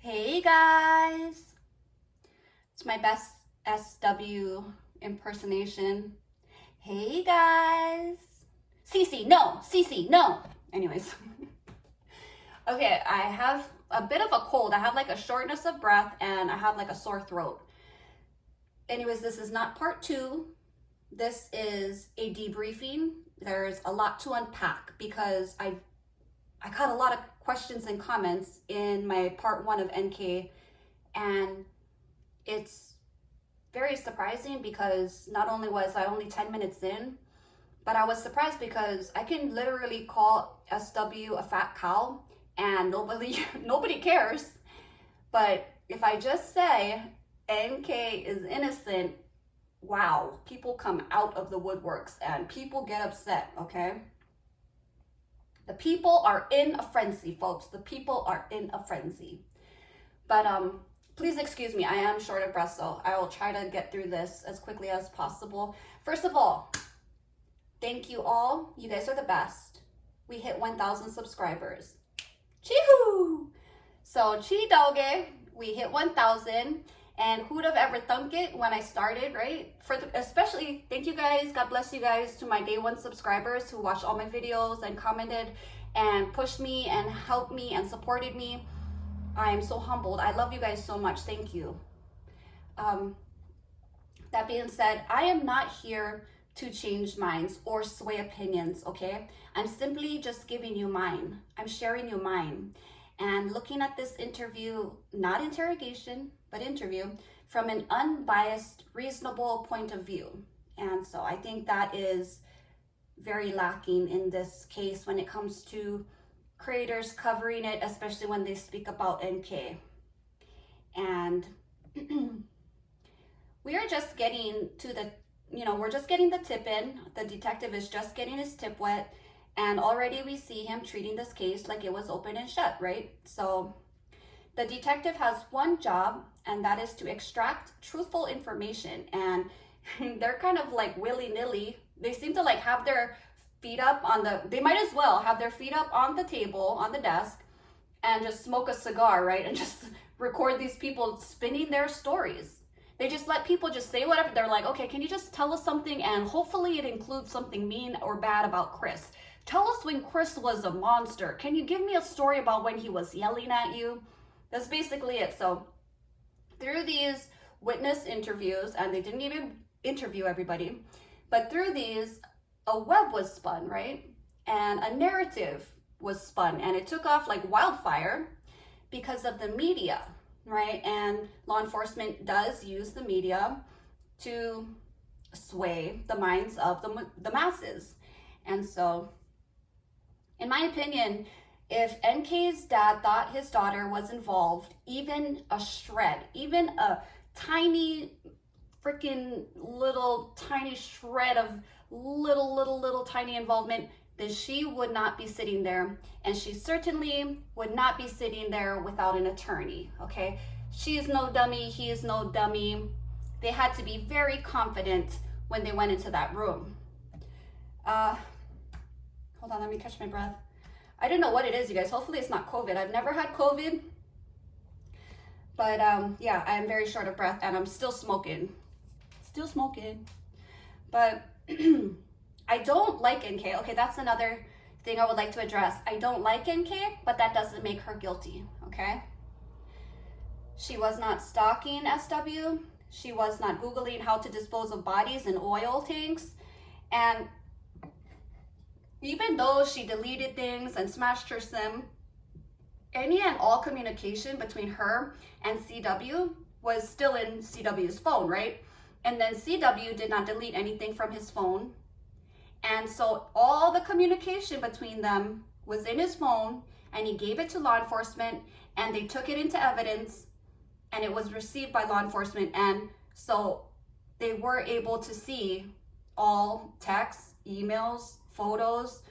Hey guys, it's my best SW impersonation. Hey guys, Cece, no, Cece, no. Anyways, okay, I have a bit of a cold. I have like a shortness of breath and I have like a sore throat. Anyways, this is not part two. This is a debriefing. There's a lot to unpack because I got a lot of questions and comments in my part one of NK, and it's very surprising because not only was I only 10 minutes in, but I was surprised because I can literally call SW a fat cow and nobody cares. But if I just say NK is innocent, wow, people come out of the woodworks and people get upset, okay? The people are in a frenzy, folks. The people are in a frenzy. But please excuse me, I am short of breath, so I will try to get through this as quickly as possible. First of all, thank you all. You guys are the best. We hit 1,000 subscribers. Chee-hoo! So, chi doge, we hit 1,000. And who'd have ever thunk it when I started, right? Especially, thank you guys, God bless you guys, to my day one subscribers who watched all my videos and commented and pushed me and helped me and supported me. I am so humbled. I love you guys so much. Thank you. That being said, I am not here to change minds or sway opinions, okay? I'm simply just giving you mine. I'm sharing you mine. And looking at this interview, not interrogation, but interview, from an unbiased, reasonable point of view. And so I think that is very lacking in this case when it comes to creators covering it, especially when they speak about NK. And we are just getting to the, we're just getting the tip in. The detective is just getting his tip wet. And already we see him treating this case like it was open and shut, right? So the detective has one job, and that is to extract truthful information. And they're kind of like willy-nilly. They seem to like have their feet up on they might as well have their feet up on the table, on the desk, and just smoke a cigar, right? And just record these people spinning their stories. They just let people just say whatever. They're like, okay, can you just tell us something? And hopefully it includes something mean or bad about Chris. Tell us when Chris was a monster. Can you give me a story about when he was yelling at you? That's basically it. So through these witness interviews, and they didn't even interview everybody, but through these, a web was spun, right? And a narrative was spun, and it took off like wildfire because of the media, right? And law enforcement does use the media to sway the minds of the masses. And so, in my opinion, if NK's dad thought his daughter was involved, even a shred, even a tiny freaking little tiny shred of little tiny involvement, then she would not be sitting there. And she certainly would not be sitting there without an attorney, okay? She is no dummy, he is no dummy. They had to be very confident when they went into that room. Hold on, let me catch my breath. I don't know what it is, you guys. Hopefully it's not COVID. I've never had COVID. But yeah, I am very short of breath and I'm still smoking. Still smoking. But I don't like NK. Okay, that's another thing I would like to address. I don't like NK, but that doesn't make her guilty, okay? She was not stalking SW. She was not Googling how to dispose of bodies in oil tanks. And even though she deleted things and smashed her SIM, any and all communication between her and CW was still in CW's phone, right? And then CW did not delete anything from his phone. And so all the communication between them was in his phone, and he gave it to law enforcement, and they took it into evidence, and it was received by law enforcement. And so they were able to see all texts, emails, photos.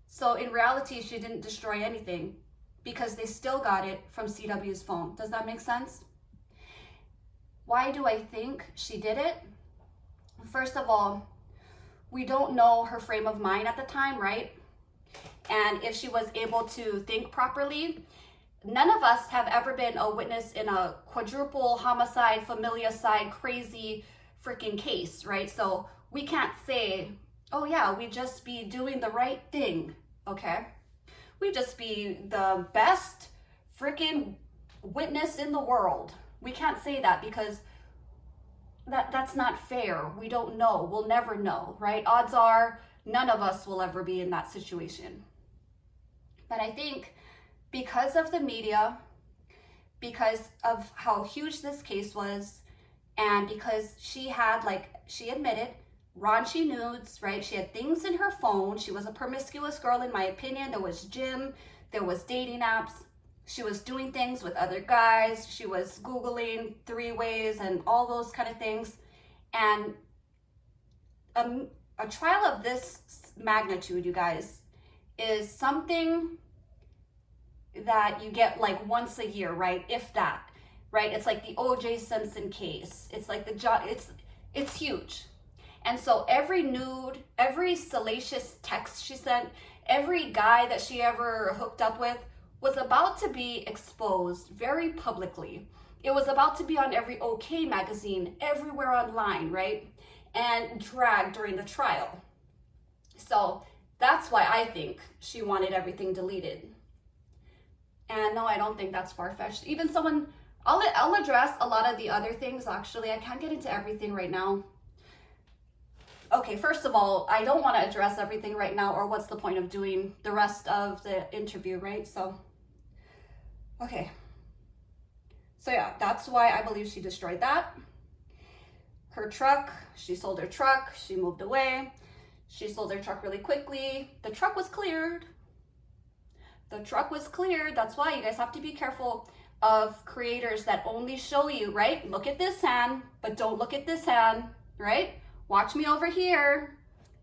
So in reality, she didn't destroy anything because they still got it from CW's phone. Does that make sense? Why do I think she did it? First of all, we don't know her frame of mind at the time, right? And if she was able to think properly. none of us have ever been a witness in a quadruple homicide, familicide, crazy freaking case, right? So we can't say, oh yeah, we just be doing the right thing, okay? We just be the best freaking witness in the world. We can't say that because that's not fair. We don't know. We'll never know, right? Odds are none of us will ever be in that situation. But I think because of the media, because of how huge this case was, and because she had, like she admitted, raunchy nudes, right? She had things in her phone. She was a promiscuous girl, in my opinion. There was gym, there was dating apps. She was doing things with other guys. She was Googling three-ways and all those kind of things. And a trial of this magnitude, you guys, is something that you get like once a year, right? If that, right? It's like the O.J. Simpson case. It's like it's huge. And so every nude, every salacious text she sent, every guy that she ever hooked up with was about to be exposed very publicly. It was about to be on every OK magazine, everywhere online, right? And dragged during the trial. So that's why I think she wanted everything deleted. And no, I don't think that's far-fetched. Even someone, I'll address a lot of the other things, actually. I can't get into everything right now. Okay, first of all, I don't want to address everything right now, or what's the point of doing the rest of the interview, right? So, okay. So yeah, that's why I believe she destroyed that. Her truck, she sold her truck, she moved away. She sold her truck really quickly. The truck was cleared. The truck was cleared. That's why you guys have to be careful of creators that only show you, right? Look at this hand, but don't look at this hand, right? Watch me over here.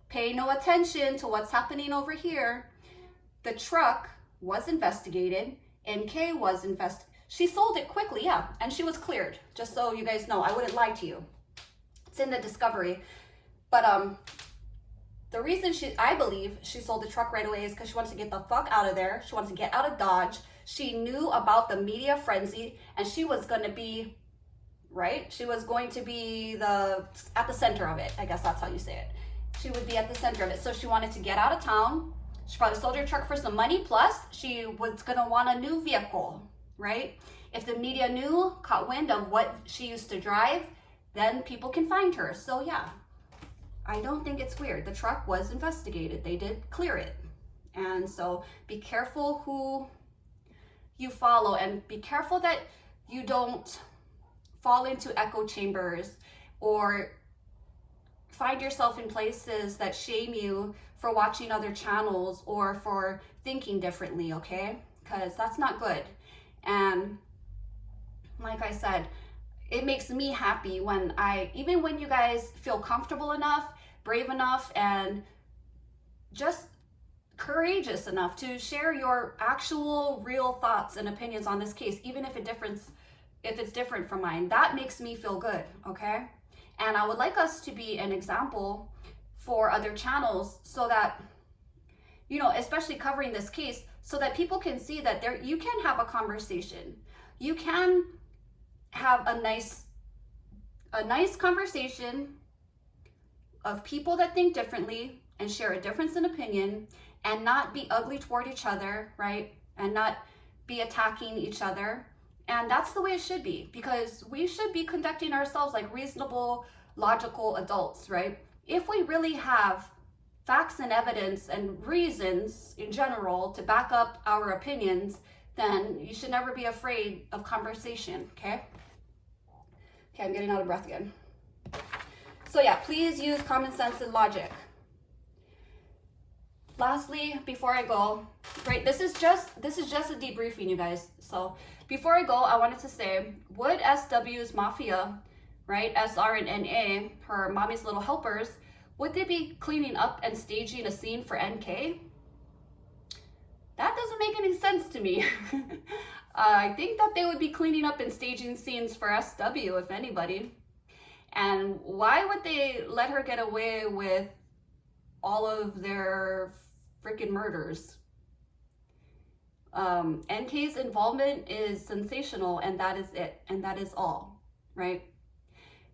Pay no attention to what's happening over here. The truck was investigated. MK was investigated. She sold it quickly, yeah, and she was cleared. Just so you guys know, I wouldn't lie to you. It's in the discovery. But the reason I believe she sold the truck right away is because she wanted to get the fuck out of there. She wanted to get out of Dodge. She knew about the media frenzy, and she was going to be, right? She was going to be at the center of it. I guess that's how you say it. She would be at the center of it. So she wanted to get out of town. She probably sold her truck for some money. Plus, she was going to want a new vehicle, right? If the media caught wind of what she used to drive, then people can find her. So yeah, I don't think it's weird. The truck was investigated. They did clear it. And so be careful who you follow, and be careful that you don't fall into echo chambers or find yourself in places that shame you for watching other channels or for thinking differently, okay? Because that's not good. And like I said, it makes me happy when even when you guys feel comfortable enough, brave enough, and just courageous enough to share your actual real thoughts and opinions on this case, even if it's different from mine. That makes me feel good, okay? And I would like us to be an example for other channels, so that, you know, especially covering this case, so that people can see that you can have a conversation. You can have a nice conversation of people that think differently and share a difference in opinion, and not be ugly toward each other, right? And not be attacking each other. And that's the way it should be, because we should be conducting ourselves like reasonable, logical adults, right? If we really have facts and evidence and reasons in general to back up our opinions, then you should never be afraid of conversation, okay? Okay, I'm getting out of breath again. So yeah, please use common sense and logic. Lastly, before I go, right, this is just a debriefing, you guys. So before I go, I wanted to say, would SW's mafia, right, SR and NA, her mommy's little helpers, would they be cleaning up and staging a scene for NK? That doesn't make any sense to me. I think that they would be cleaning up and staging scenes for SW, if anybody. And why would they let her get away with all of their freaking murders? NK's involvement is sensational, and that is it, and that is all, right?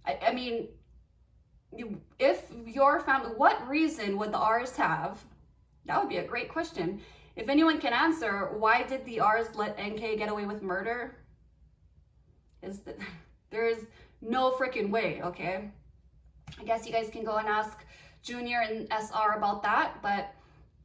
I mean, if your family, what reason would the R's have? That would be a great question. If anyone can answer, why did the R's let NK get away with murder? There is no freaking way, okay? I guess you guys can go and ask Junior and SR about that, but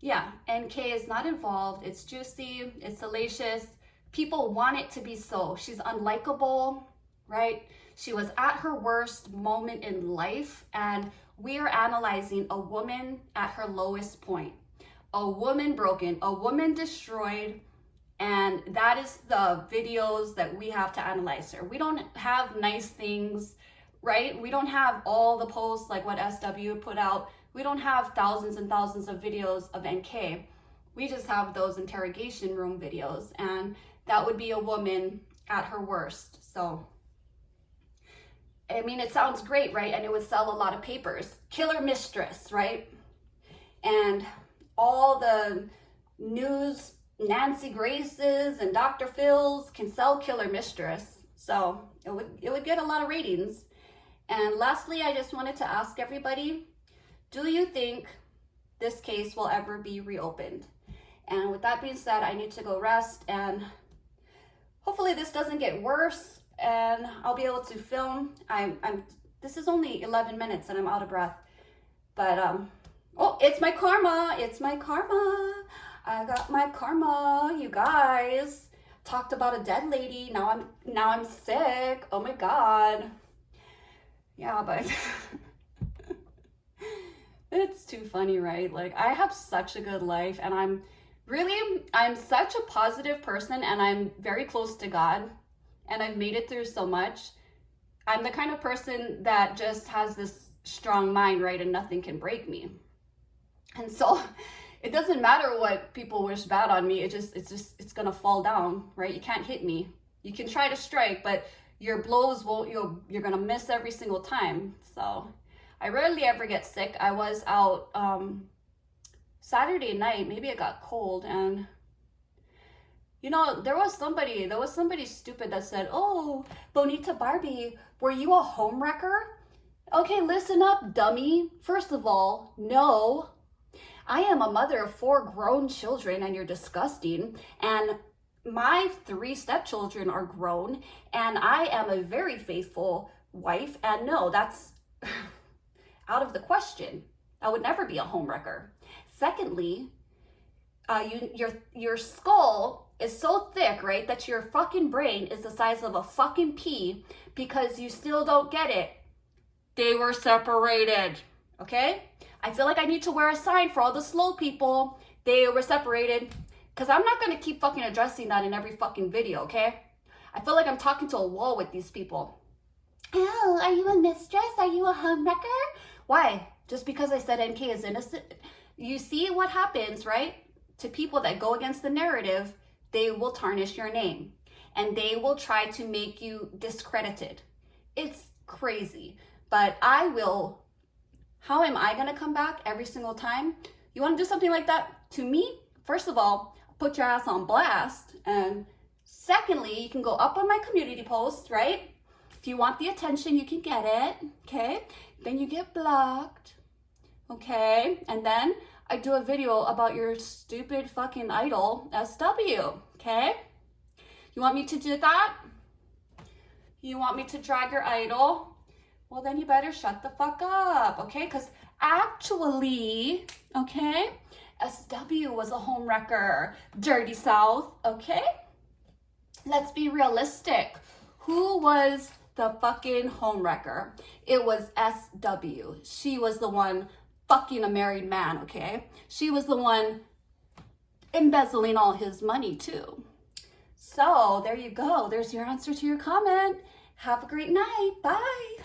yeah, NK is not involved. It's juicy, it's salacious. People want it to be so. She's unlikable, right? She was at her worst moment in life, and we are analyzing a woman at her lowest point. A woman broken, a woman destroyed, and that is the videos that we have to analyze her. We don't have nice things, right? We don't have all the posts like what SW put out. We don't have thousands and thousands of videos of NK. We just have those interrogation room videos, and that would be a woman at her worst. So, I mean, it sounds great, right? And it would sell a lot of papers. Killer mistress, right? And all the news, Nancy Graces and Dr. Phil's can sell killer mistress. So it would get a lot of ratings. And lastly, I just wanted to ask everybody, do you think this case will ever be reopened? And with that being said, I need to go rest, and hopefully this doesn't get worse and I'll be able to film. This is only 11 minutes and I'm out of breath. But oh, it's my karma. It's my karma. I got my karma, you guys. Talked about a dead lady. Now I'm sick. Oh my God. Yeah, but it's too funny, right? Like, I have such a good life, and I'm such a positive person, and I'm very close to God, and I've made it through so much. I'm the kind of person that just has this strong mind, right? And nothing can break me. And so it doesn't matter what people wish bad on me. It's gonna fall down, right? You can't hit me. You can try to strike, but your blows you're gonna miss every single time. So I rarely ever get sick. I was out Saturday night, maybe it got cold, and you know, there was somebody stupid that said, "Oh, Bonita Barbie, were you a homewrecker?" Okay, listen up, dummy. First of all, no. I am a mother of 4 grown children, and you're disgusting. And my 3 stepchildren are grown, and I am a very faithful wife. And no, that's out of the question. I would never be a homewrecker. Secondly, your skull is so thick, right, that your fucking brain is the size of a fucking pea, because you still don't get it. They were separated, okay? I feel like I need to wear a sign for all the slow people. They were separated, because I'm not going to keep fucking addressing that in every fucking video, okay? I feel like I'm talking to a wall with these people. Oh, are you a mistress? Are you a homewrecker? Why? Just because I said NK is innocent? You see what happens, right? To people that go against the narrative, they will tarnish your name, and they will try to make you discredited. It's crazy, but I will. How am I gonna come back every single time? You wanna do something like that to me? First of all, put your ass on blast, and secondly, you can go up on my community post, right? If you want the attention, you can get it, okay? Then you get blocked, okay? And then I do a video about your stupid fucking idol, SW, okay? You want me to do that? You want me to drag your idol? Well, then you better shut the fuck up, okay? Because actually, okay, SW was a homewrecker, Dirty South, okay? Let's be realistic. Who was the fucking homewrecker? It was SW. She was the one fucking a married man, okay? She was the one embezzling all his money too. So there you go. There's your answer to your comment. Have a great night. Bye.